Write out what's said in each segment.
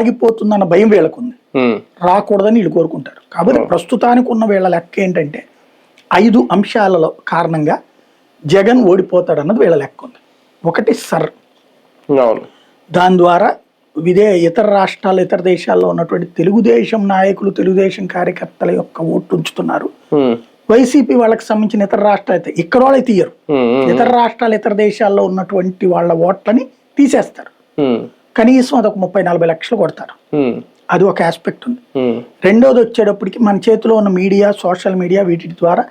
ఆగిపోతుందన్న భయం వీళ్ళకుంది, రాకూడదని వీళ్ళు కోరుకుంటారు. కాబట్టి ప్రస్తుతానికి ఉన్న వీళ్ళ లెక్క ఏంటంటే 5 అంశాలలో కారణంగా జగన్ ఓడిపోతాడు అన్నది వీళ్ళ లెక్క ఉంది. ఒకటి దాని ద్వారా ఇతర రాష్ట్రాలు ఇతర దేశాల్లో ఉన్నటువంటి తెలుగుదేశం నాయకులు తెలుగుదేశం కార్యకర్తల యొక్క ఓట్లు ఉంచుతున్నారు. వైసీపీ వాళ్ళకి సంబంధించిన ఇతర రాష్ట్రాలు అయితే ఇక్కడ వాళ్ళే తీయరు, ఇతర రాష్ట్రాలు ఇతర దేశాల్లో ఉన్నటువంటి వాళ్ళ ఓట్లని తీసేస్తారు. కనీసం అదొక 30-40 లక్షలు కొడతారు. అది ఒక ఆస్పెక్ట్ ఉంది. రెండోది వచ్చేటప్పటికి మన చేతిలో ఉన్న మీడియా, సోషల్ మీడియా, వీటి ద్వారా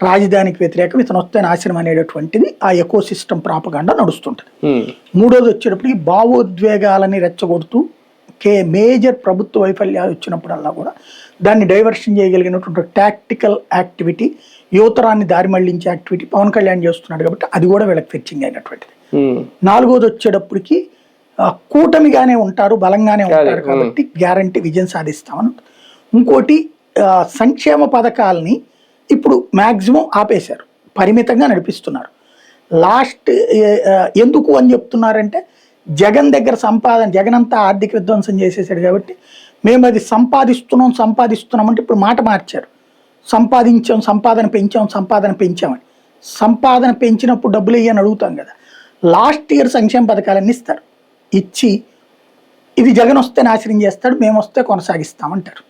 రాజధానికి వ్యతిరేకం, ఇతను వస్తే నాశనం అనేటటువంటిది ఆ ఎకో సిస్టమ్ ప్రాపగాండా నడుస్తుంటది. మూడోది వచ్చేటప్పటికి భావోద్వేగాలని రెచ్చగొడుతూ మేజర్ ప్రభుత్వ వైఫల్యాలు వచ్చినప్పుడల్లా కూడా దాన్ని డైవర్షన్ చేయగలిగినటువంటి టాక్టికల్ యాక్టివిటీ, యువతరాన్ని దారి మళ్లించే యాక్టివిటీ పవన్ కళ్యాణ్ చేస్తున్నాడు. కాబట్టి అది కూడా వీళ్ళకి ఫెచ్చింగ్ అయినటువంటిది. నాలుగోది వచ్చేటప్పటికి కూటమిగానే ఉంటారు, బలంగానే ఉంటారు కాబట్టి గ్యారంటీ విజయం సాధిస్తామని. ఇంకోటి సంక్షేమ పథకాలని ఇప్పుడు మ్యాక్సిమం ఆపేశారు, పరిమితంగా నడిపిస్తున్నారు. లాస్ట్ ఎందుకు అని చెప్తున్నారంటే జగన్ దగ్గర జగన్ అంతా ఆర్థిక విధ్వంసం చేసేసాడు కాబట్టి మేము అది సంపాదిస్తున్నాం అంటే ఇప్పుడు మాట మార్చారు. సంపాదన పెంచామని. సంపాదన పెంచినప్పుడు డబ్బులు ఇయ్యని అడుగుతాం కదా. లాస్ట్ ఇయర్ సంక్షేమ పథకాలన్నీ ఇస్తారు, ఇచ్చి ఇది జగన్ వస్తే నాశనం చేస్తాడు, మేము వస్తే కొనసాగిస్తామంటారు.